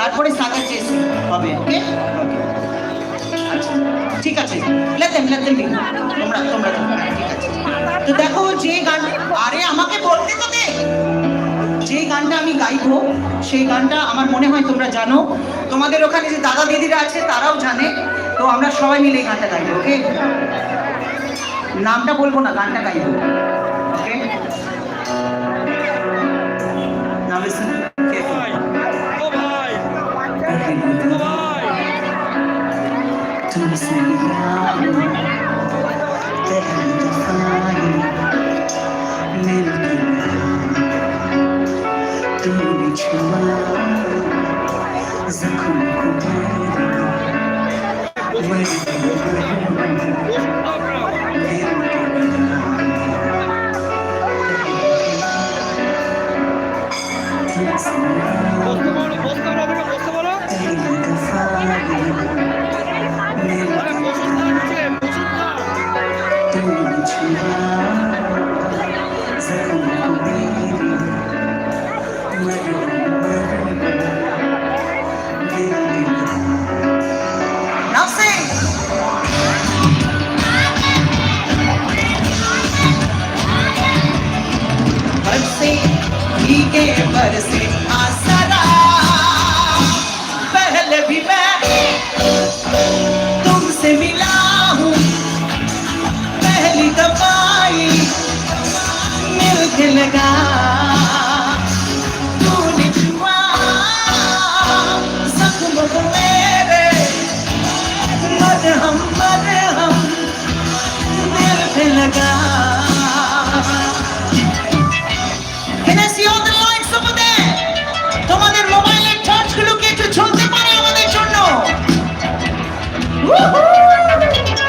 তারপরে Saga chess হবে। ওকে আচ্ছা ঠিক আছে, লেট দেম তোমরা ঠিক আছে। তো দেখো যে গান, আরে আমাকে বলতে তো দে, যে গানটা আমি গাইবো সেই গানটা আমার মনে হয় তোমরা জানো, তোমাদের ওখানে যে দাদা দিদিরা আছে তারাও জানে। তো আমরা সবাই মিলে এই গানটা গাইবো। ওকে, নামটা বলবো না, গানটা গাইবো। ওকে, নাম লিসেন কেয়ারফুলি। तुमसे तूने छुआ जख्म को